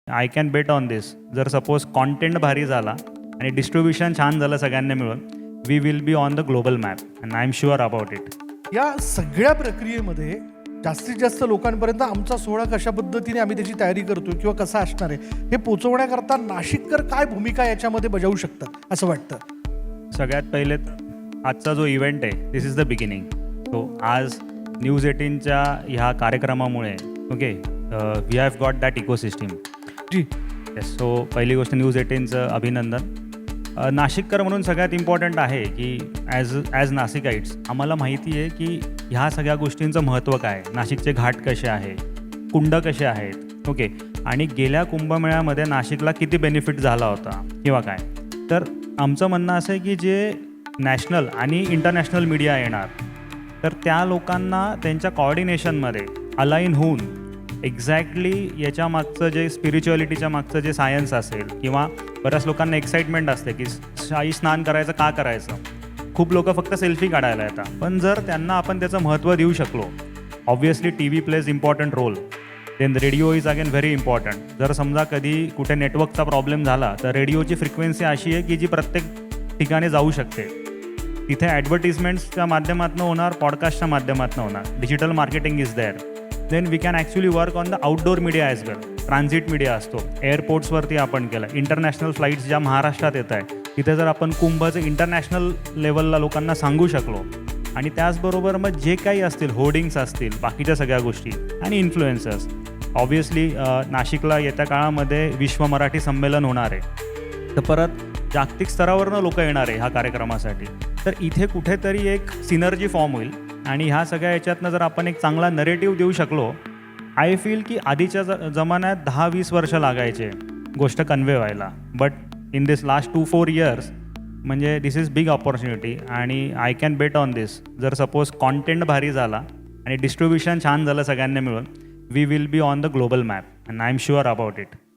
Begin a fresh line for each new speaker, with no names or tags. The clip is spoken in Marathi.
आय कॅन बेट ऑन दिस. जर सपोज कॉन्टेंट भारी झाला आणि डिस्ट्रीब्युशन छान झालं सगळ्यांनी मिळून, we will be on the global map and I am sure about it.
या सगळ्या प्रक्रियेमध्ये जास्तीत जास्त लोकांपर्यंत आमचा सोहळा कशा पद्धतीने आम्ही त्याची तयारी करतोय किंवा कसा असणार आहे हे पोचवण्याकरता नाशिककर काय भूमिका याच्यामध्ये बजावू शकतात असं वाटतं?
सगळ्यात पहिले आजचा जो इव्हेंट आहे this is the beginning. So आज न्यूज 18च्या ह्या कार्यक्रमामुळे okay we have got that ecosystem.
जी
येस. सो पहिली गोष्ट न्यूज 18चं अभिनंदन. नाशिककर म्हणून सगळ्यात इम्पॉर्टंट आहे की ॲज नाशिकाईट्स आम्हाला माहिती आहे की ह्या सगळ्या गोष्टींचं महत्त्व काय, नाशिकचे घाट कसे आहे, कुंड कसे आहेत ओके, आणि गेल्या कुंभमेळ्यामध्ये नाशिकला किती बेनिफिट झाला होता किंवा काय. तर आमचं म्हणणं असं आहे की जे नॅशनल आणि इंटरनॅशनल मीडिया येणार तर त्या लोकांना त्यांच्या कॉर्डिनेशनमध्ये अलाईन होऊन एक्झॅक्टली याच्या मागचं जे स्पिरिच्युअलिटीच्या मागचं जे सायन्स असेल किंवा बऱ्याच लोकांना एक्साइटमेंट असते की शाही स्नान करायचं का करायचं. खूप लोक फक्त सेल्फी काढायला येतात, पण जर त्यांना आपण त्याचं महत्त्व देऊ शकलो, obviously T V plays important role, then radio is again very important. जर समजा कधी कुठे नेटवर्कचा प्रॉब्लेम झाला तर रेडिओची फ्रिक्वेन्सी अशी आहे की जी प्रत्येक ठिकाणी जाऊ शकते. तिथे ॲडव्हर्टिजमेंट्सच्या माध्यमातून होणार, पॉडकास्टच्या माध्यमातून होणार, digital marketing is there. Then we can actually work on the outdoor media as well. Transit media असतो, एअरपोर्ट्सवरती आपण केलं, इंटरनॅशनल फ्लाईट्स ज्या महाराष्ट्रात येत आहे तिथे जर आपण कुंभचं इंटरनॅशनल लेवलला लोकांना सांगू शकलो, आणि त्याचबरोबर मग जे काही असतील होर्डिंग्स असतील, बाकीच्या सगळ्या गोष्टी आणि इन्फ्लुएन्सर्स. ऑब्व्हियसली नाशिकला येत्या काळामध्ये विश्व मराठी संमेलन होणार आहे, तर परत जागतिक स्तरावरनं लोक येणार आहे ह्या कार्यक्रमासाठी. तर इथे कुठेतरी एक सिनर्जी फॉर्म होईल आणि ह्या सगळ्या याच्यातनं जर आपण एक चांगला नरेटिव्ह देऊ शकलो, आय फील की आधीच्या जमान्यात 10-20 वर्ष लागायचे गोष्ट कन्वे व्हायला, but in this last 2-4 years म्हणजे दिस इज बिग ऑपॉर्च्युनिटी. आणि आय कॅन बेट ऑन दिस. जर सपोज कॉन्टेंट भारी झाला आणि डिस्ट्रीब्युशन छान झालं सगळ्यांनी मिळून, we will be on the global map and I am sure about it.